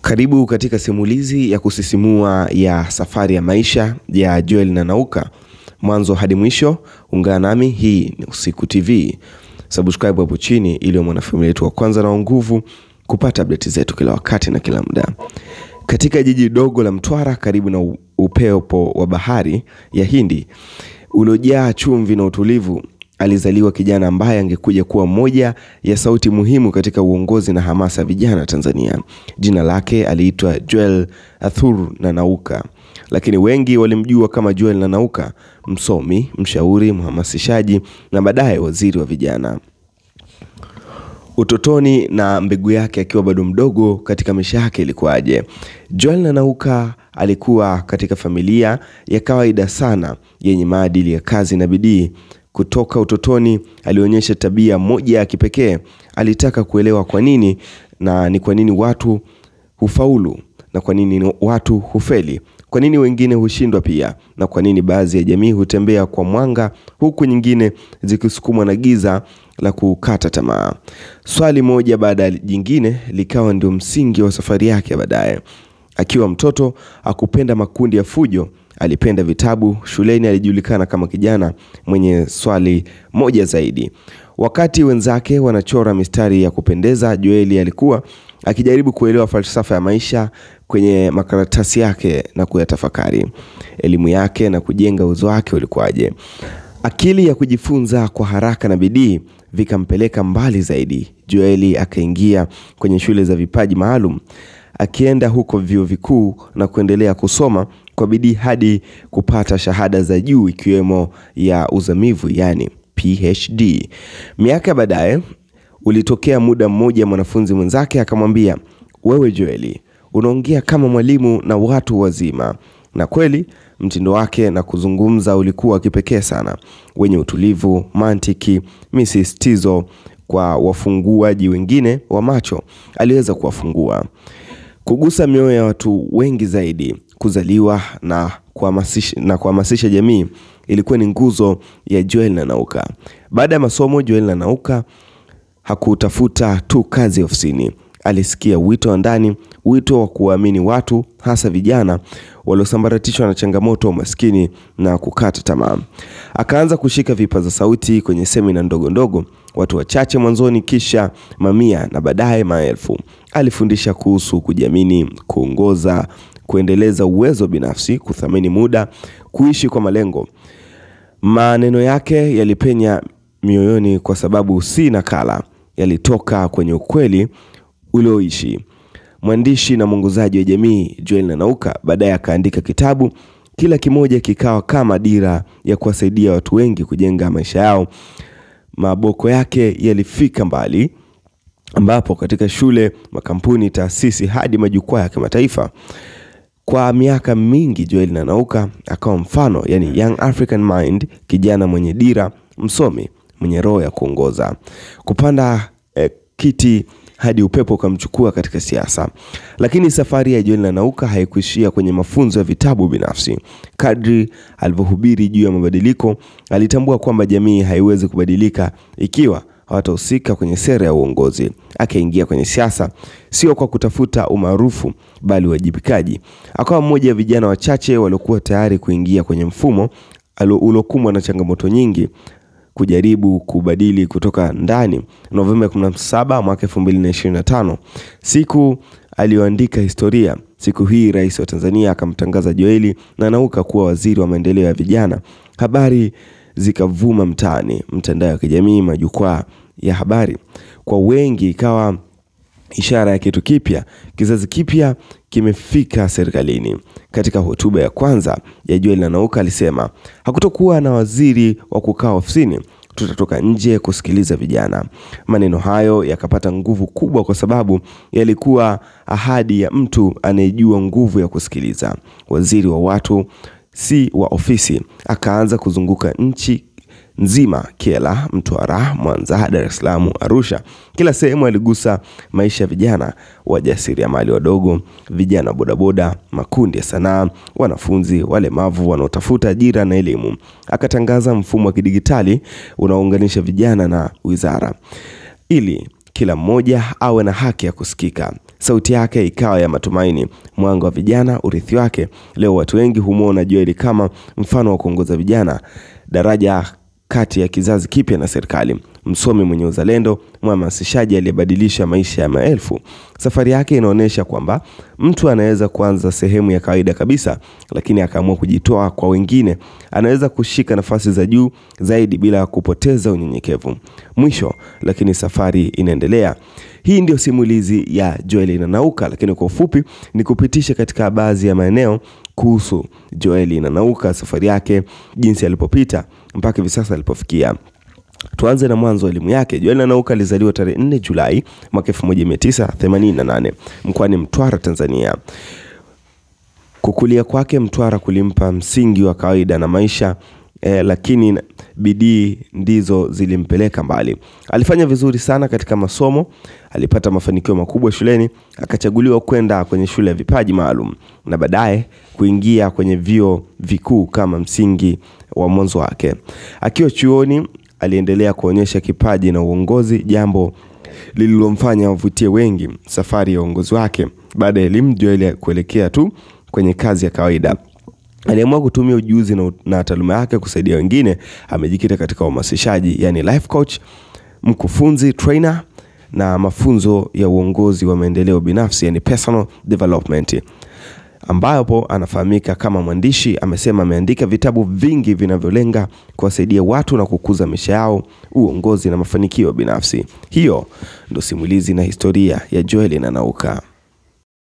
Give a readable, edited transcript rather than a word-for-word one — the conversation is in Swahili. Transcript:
Karibu katika simulizi ya kusisimua ya safari ya maisha ya Joel Nanauka. Mwanzo hadi mwisho, ungana nami. Hii ni Usiku TV. Subscribe hapo chini ili uwe mwanafamilia wetu wa kwanza na nguvu kupata update zetu kila wakati na kila muda. Katika jiji dogo la Mtwara karibu na upepo wa bahari ya Hindi uliojaa chumvi na utulivu, alizaliwa kijana ambaye angekuja kuwa moja ya sauti muhimu katika uongozi na hamasa vijana Tanzania. Jina lake aliitwa Joel Arthur Nanauka, lakini wengi walimjua kama Joel Nanauka, msomi, mshauri, mhamasishaji na baadaye waziri wa vijana. Utotoni na mbegu yake akiwa bado mdogo katika maisha yake ilikuwaje? Joel Nanauka alikuwa katika familia ya kawaida sana yenye maadili ya kazi na bidii. Kutoka utotoni alionyesha tabia moja ya kipekee. Alitaka kuelewa kwa nini na ni kwa nini watu hufaulu na kwa nini watu hufeli, kwa nini wengine hushindwa pia, na kwa nini baadhi ya jamii hutembea kwa mwanga huku nyingine zikisukumwa na giza la kukata tamaa. Swali moja baada ya jingine likawa ndio msingi wa safari yake baadaye. Akiwa mtoto hakupenda makundi ya fujo, alipenda vitabu. Shuleni alijulikana kama kijana mwenye swali moja zaidi. Wakati wenzake wanachora mistari ya kupendeza, Joel alikuwa akijaribu kuelewa falsafa ya maisha kwenye makaratasi yake na kuyatafakari. Elimu yake na kujenga uwezo wake ulikuwaje? Akili ya kujifunza kwa haraka na bidii vikampeleka mbali zaidi. Joel akaingia kwenye shule za vipaji maalum, akienda huko vyuo vikuu na kuendelea kusoma kwa bidii hadi kupata shahada za juu ikiwemo ya uzamivu, yani PhD. Miaka baadaye ulitokea muda mmoja mwanafunzi mwenzake akamwambia, "Wewe Joel, unaongea kama mwalimu na watu wazima." Na kweli mtindo wake na kuzungumza ulikuwa kipekee sana, wenye utulivu, mantiki, misisitizo kwa wafunguaji wengine wa macho. Aliweza kuwafungua, kugusa mioyo ya watu wengi zaidi. Kuzaliwa na kuhamasisha jamii ilikuwa ni nguzo ya Joel Nanauka. Baada ya masomo, Joel Nanauka hakutafuta tu kazi ofisini. Alisikia wito wa ndani, wito wa kuamini watu, hasa vijana waliosambaratishwa na changamoto, umaskini na kukata tamaa. Akaanza kushika vipaza sauti kwenye semina ndogo ndogo, watu wachache mwanzoni, kisha mamia na baadaye maelfu. Alifundisha kuhusu kujiamini, kuongoza, kuendeleza uwezo binafsi, kuthamini muda, kuishi kwa malengo. Maneno yake yalipenya mioyoni kwa sababu si nakala, yalitoka kwenye ukweli ulioishi. Mwandishi na mwongozaji wa jamii Joel Nanauka baadaye akaandika kitabu, kila kimoja kikawa kama dira ya kuwasaidia watu wengi kujenga maisha yao. Maboko yake yalifika mbali, ambapo katika shule, makampuni, taasisi hadi majukwaa ya kimataifa. Kwa miaka mingi Joel Nanauka akawa mfano, yani Young African Mind, kijana mwenye dira, msomi, mwenye roho ya kuongoza. Kupanda kiti hadi upepo ukamchukua katika siasa. Lakini safari ya Joel Nanauka haikuishia kwenye mafunzo ya vitabu binafsi. Kadri alivyohubiri juu ya mabadiliko, alitambua kwamba jamii haiwezi kubadilika ikiwa hawatahusika kwenye sera ya uongozi. Akaingia kwenye siasa sio kwa kutafuta umaarufu, bali wajibikaji. Akawa mmoja wa vijana wachache waliokuwa tayari kuingia kwenye mfumo uliokumbwa na changamoto nyingi, kujaribu kubadili kutoka ndani. Novemba 17 mwaka 2025, siku aliyoandika historia. Siku hii Rais wa Tanzania akamtangaza Joel Nanauka kuwa waziri wa maendeleo ya vijana. Habari zikavuma mtaani, mtandao wa kijamii, majukwaa ya habari. Kwa wengi ikawa ishara ya kitu kipya, kizazi kipya kimefika serikalini. Katika hotuba ya kwanza ya Joel Nanauka alisema, "Hakutokuwa na waziri wa kukaa ofisini, tutatoka nje kusikiliza vijana." Maneno hayo yakapata nguvu kubwa kwa sababu yalikuwa ahadi ya mtu anayejua nguvu ya kusikiliza. Waziri wa watu, si wa ofisi. Akaanza kuzunguka nchi nzima, Kyela, Mtwara, Mwanza, Dar es Salaam, Arusha. Kila sehemu aligusa maisha ya vijana, wajasiriamali wadogo, vijana bodaboda, makundi ya sanaa, wanafunzi, walemavu wanaotafuta ajira na elimu. Akatangaza mfumo wa kidigitali unaounganisha vijana na wizara, ili kila mmoja awe na haki ya kusikika. Sauti yake ikawa ya matumaini, mwanga wa vijana, urithi wake. Leo watu wengi humuona Joel kama mfano wa kuongoza vijana, daraja kati ya kizazi kipya na serikali, msomi mwenye uzalendo, mhamasishaji aliyebadilisha maisha ya maelfu. Safari yake inaonyesha kwamba mtu anaweza kuanza sehemu ya kawaida kabisa, lakini akaamua kujitoa kwa wengine, anaweza kushika nafasi za juu zaidi bila kupoteza unyenyekevu. Mwisho, lakini safari inaendelea. Hii ndio simulizi ya Joel Nanauka, lakini kwa ufupi ni kupitisha katika baadhi ya maeneo kuhusu Joel Nanauka, safari yake, jinsi alipopita mpaka hivi sasa alipofikia. Tuanze na mwanzo wa elimu yake. Joel Nanauka alizaliwa tarehe 4 Julai mwaka 1988 mkoani Mtwara, Tanzania. Kukulia kwake Mtwara kulimpa msingi wa kawaida na maisha, lakini bidii ndizo zilimpeleka mbali. Alifanya vizuri sana katika masomo, alipata mafanikio makubwa shuleni, akachaguliwa kwenda kwenye shule ya vipaji maalum na baadaye kuingia kwenye vyuo vikuu kama msingi wa mwanzo wake. Akiwa chuoni aliendelea kuonyesha kipaji na uongozi, jambo lililomfanya wavutie wengi. Safari ya uongozi wake baada ya elimu, Joel kuelekea tu kwenye kazi ya kawaida. Aliamua kutumia ujuzi na taaluma yake kusaidia wengine. Amejikita katika uhamasishaji, yani life coach, mkufunzi, trainer na mafunzo ya uongozi wa maendeleo binafsi, yani personal development, ambapo anafahamika kama mwandishi. Amesema ameandika vitabu vingi vinavyolenga kuwasaidia watu na kukuza maisha yao, uongozi na mafanikio binafsi. Hiyo ndio simulizi na historia ya Joel Nanauka.